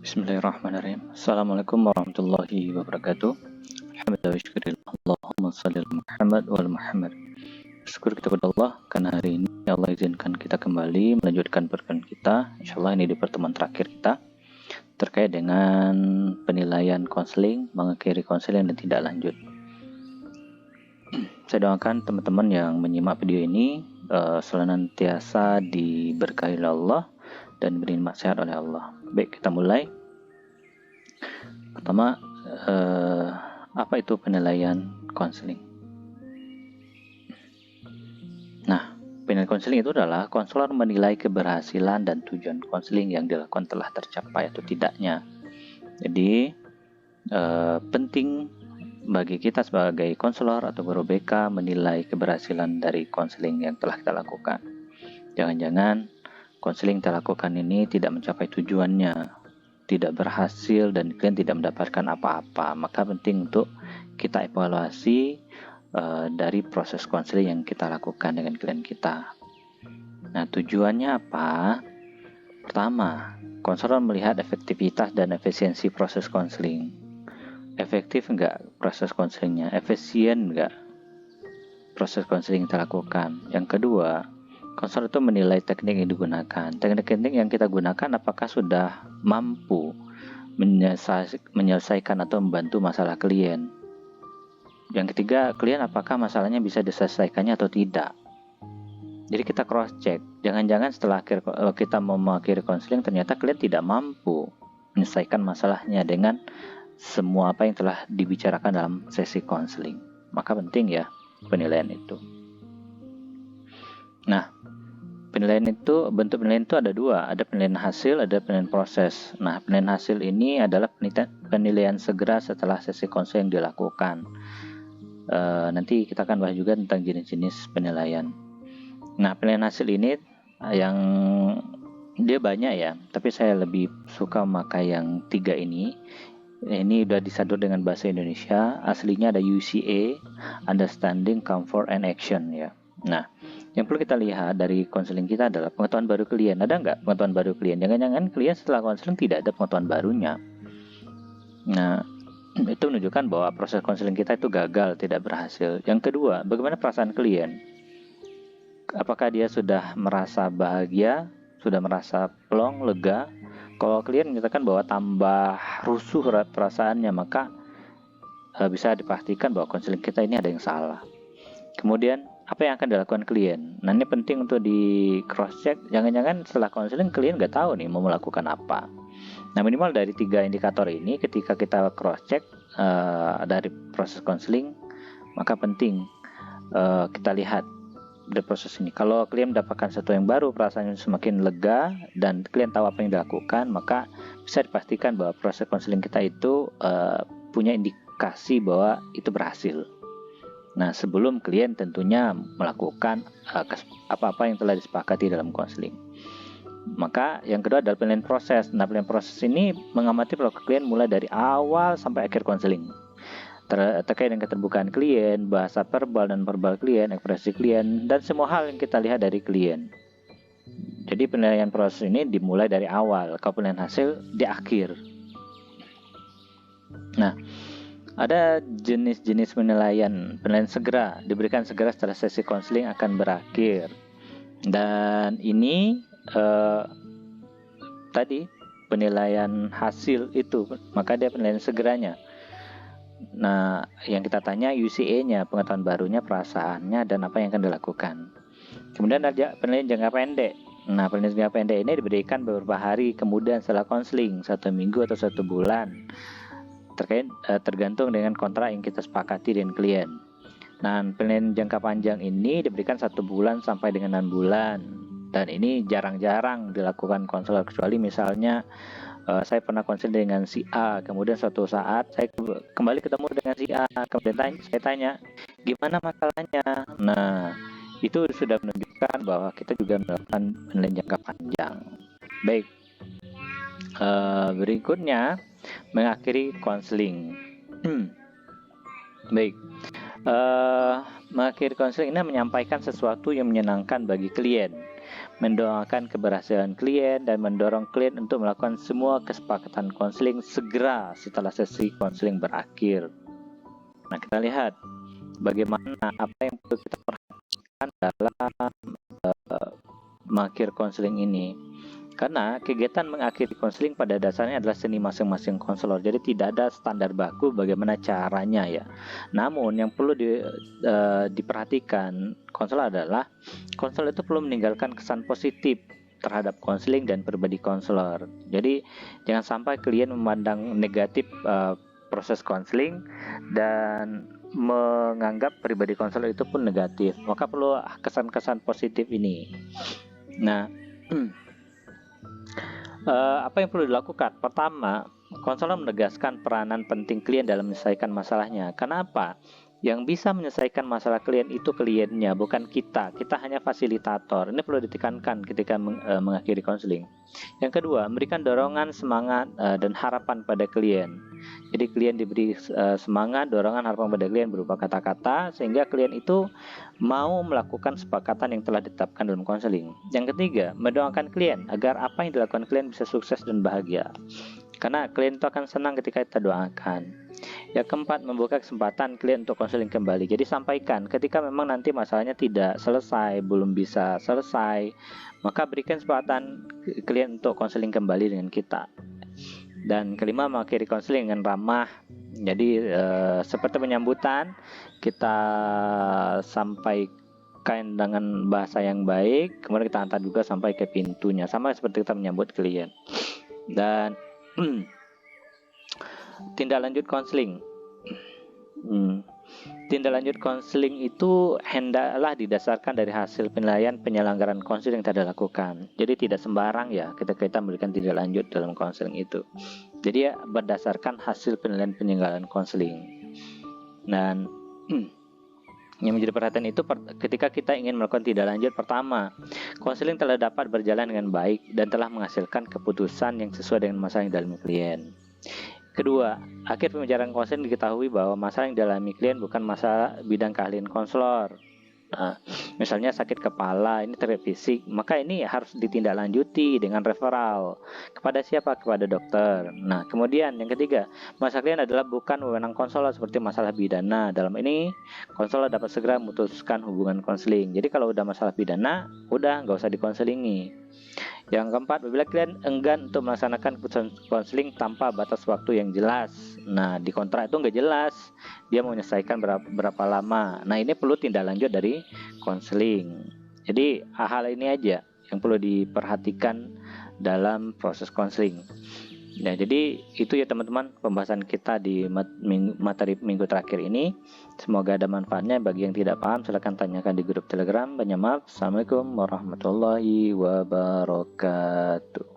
Bismillahirrahmanirrahim. Assalamualaikum warahmatullahi wabarakatuh. Alhamdulillah wa syukurillah. Allahumma salli ala Muhammad wa ala Muhammad. Syukur kita kepada Allah karena hari ini Allah izinkan kita kembali melanjutkan perkuliahan kita. Insyaallah ini di pertemuan terakhir kita terkait dengan penilaian konseling, mengakhiri konseling dan tidak lanjut. Saya doakan teman-teman yang menyimak video ini senantiasa diberkahi oleh Allah dan diberi nasihat oleh Allah. Baik, kita mulai. Pertama, apa itu penilaian konseling? Nah, penilaian konseling itu adalah konselor menilai keberhasilan dan tujuan konseling yang dilakukan telah tercapai atau tidaknya. Jadi, penting bagi kita sebagai konselor atau guru BK menilai keberhasilan dari konseling yang telah kita lakukan. Jangan-jangan konseling kita lakukan ini tidak mencapai tujuannya, tidak berhasil dan klien tidak mendapatkan apa-apa, maka penting untuk kita evaluasi dari proses konseling yang kita lakukan dengan klien kita. Nah, tujuannya apa? Pertama, konselor melihat efektivitas dan efisiensi proses konseling. Efektif enggak proses konselingnya? Efisien enggak proses konseling kita lakukan? Yang kedua, konselor itu menilai teknik yang digunakan. Teknik-teknik yang kita gunakan apakah sudah mampu menyelesaikan atau membantu masalah klien. Yang ketiga, klien apakah masalahnya bisa diselesaikannya atau tidak. Jadi kita cross check. Jangan-jangan setelah kita mau mengakhiri konseling ternyata klien tidak mampu menyelesaikan masalahnya dengan semua apa yang telah dibicarakan dalam sesi konseling. Maka penting ya penilaian itu. Nah, bentuk penilaian itu ada dua, ada penilaian hasil, ada penilaian proses. Nah, penilaian hasil ini adalah penilaian segera setelah sesi konseling dilakukan. Nanti kita akan bahas juga tentang jenis-jenis penilaian. Nah, penilaian hasil ini yang dia banyak ya, tapi saya lebih suka memakai yang 3 ini. Ini udah disadur dengan bahasa Indonesia. Aslinya ada UCA, Understanding, Comfort, and Action ya. Nah, yang perlu kita lihat dari konseling kita adalah pengetahuan baru klien. Ada nggak pengetahuan baru klien? Jangan-jangan klien setelah konseling tidak ada pengetahuan barunya. Nah, itu menunjukkan bahwa proses konseling kita itu gagal, tidak berhasil. Yang kedua, bagaimana perasaan klien? Apakah dia sudah merasa bahagia, sudah merasa plong, lega? Kalau klien menyatakan bahwa tambah rusuh perasaannya, maka bisa dipastikan bahwa konseling kita ini ada yang salah. Kemudian, apa yang akan dilakukan klien? Nah, ini penting untuk di cross check. Jangan-jangan setelah konseling klien nggak tahu nih mau melakukan apa. Nah, minimal dari 3 indikator ini ketika kita cross check dari proses konseling, maka penting kita lihat dari proses ini. Kalau klien mendapatkan sesuatu yang baru, perasaannya semakin lega dan klien tahu apa yang dilakukan, maka bisa dipastikan bahwa proses konseling kita itu punya indikasi bahwa itu berhasil. Nah, sebelum klien tentunya melakukan apa-apa yang telah disepakati dalam konseling. Maka yang kedua adalah penilaian proses. Nah, penilaian proses ini mengamati perilaku klien mulai dari awal sampai akhir konseling. Terkait dengan keterbukaan klien, bahasa verbal dan verbal klien, ekspresi klien, dan semua hal yang kita lihat dari klien. Jadi penilaian proses ini dimulai dari awal, kalau penilaian hasil di akhir. Nah, ada jenis-jenis penilaian segera, diberikan segera setelah sesi konseling akan berakhir. Dan ini tadi penilaian hasil itu, maka dia penilaian segeranya. Nah, yang kita tanya UCA-nya, pengetahuan barunya, perasaannya, dan apa yang akan dilakukan. Kemudian ada penilaian jangka pendek. Nah, penilaian jangka pendek ini diberikan beberapa hari kemudian setelah konseling, 1 minggu atau 1 bulan. Tergantung dengan kontrak yang kita sepakati dengan klien. Nah, penilaian jangka panjang ini diberikan 1 bulan sampai dengan 6 bulan. Dan ini jarang-jarang dilakukan konselor, kecuali misalnya saya pernah konseling dengan si A, kemudian suatu saat saya kembali ketemu dengan si A, kemudian saya tanya gimana masalahnya. Nah, itu sudah menunjukkan bahwa kita juga melakukan penilaian jangka panjang. Baik, berikutnya mengakhiri konseling. Baik, mengakhiri konseling ini menyampaikan sesuatu yang menyenangkan bagi klien. mendoakan keberhasilan klien, dan mendorong klien untuk melakukan semua kesepakatan konseling segera setelah sesi konseling berakhir. Nah, kita lihat bagaimana apa yang perlu kita perhatikan dalam mengakhiri konseling ini. Karena kegiatan mengakhiri konseling pada dasarnya adalah seni masing-masing konselor, jadi tidak ada standar baku bagaimana caranya ya. Namun yang perlu diperhatikan konselor adalah konselor itu perlu meninggalkan kesan positif terhadap konseling dan pribadi konselor. Jadi jangan sampai klien memandang negatif proses konseling dan menganggap pribadi konselor itu pun negatif. Maka perlu kesan-kesan positif ini. Nah, apa yang perlu dilakukan? Pertama, konselor menegaskan peranan penting klien dalam menyelesaikan masalahnya. Kenapa? Yang bisa menyelesaikan masalah klien itu kliennya, bukan kita. Kita hanya fasilitator. Ini perlu ditekankan ketika mengakhiri konseling. Yang kedua, memberikan dorongan, semangat, dan harapan pada klien. Jadi klien diberi semangat, dorongan, harapan pada klien berupa kata-kata, sehingga klien itu mau melakukan sepakatan yang telah ditetapkan dalam konseling. Yang ketiga, mendoakan klien agar apa yang dilakukan klien bisa sukses dan bahagia. Karena klien itu akan senang ketika kita doakan. Yang keempat, membuka kesempatan klien untuk konseling kembali. Jadi sampaikan ketika memang nanti masalahnya tidak selesai, belum bisa selesai, maka berikan kesempatan klien untuk konseling kembali dengan kita. Dan kelima, mengakhiri konseling dengan ramah. Jadi seperti penyambutan, kita sampaikan dengan bahasa yang baik, kemudian kita antar juga sampai ke pintunya, sama seperti kita menyambut klien. Dan tindak lanjut konseling. Tindak lanjut konseling itu hendaklah didasarkan dari hasil penilaian penyelenggaraan konseling yang telah dilakukan. Jadi tidak sembarang ya kita memberikan tindak lanjut dalam konseling itu. Jadi ya berdasarkan hasil penilaian penyelenggaraan konseling. Dan yang menjadi perhatian itu ketika kita ingin melakukan tindak lanjut, pertama, konseling telah dapat berjalan dengan baik dan telah menghasilkan keputusan yang sesuai dengan masalah yang dialami klien. Kedua, akhir pembicaraan konseling diketahui bahwa masalah yang dialami klien bukan masalah bidang keahlian konselor. Nah, misalnya sakit kepala, ini terkait fisik, maka ini harus ditindaklanjuti dengan referral. Kepada siapa? Kepada dokter. Nah, kemudian yang ketiga, masalah klien adalah bukan wewenang konselor seperti masalah pidana. Dalam ini, konselor dapat segera memutuskan hubungan konseling. Jadi kalau udah masalah pidana, udah nggak usah dikonselingi. Yang keempat, apabila klien enggan untuk melaksanakan keputusan konseling tanpa batas waktu yang jelas. Nah, di kontrak itu nggak jelas dia mau menyelesaikan berapa lama. Nah, ini perlu tindak lanjut dari konseling. Jadi hal ini aja yang perlu diperhatikan dalam proses konseling. Nah, jadi itu ya teman-teman pembahasan kita di materi minggu terakhir ini. Semoga ada manfaatnya. Bagi yang tidak paham silahkan tanyakan di grup Telegram. Banyak maaf. Assalamualaikum warahmatullahi wabarakatuh.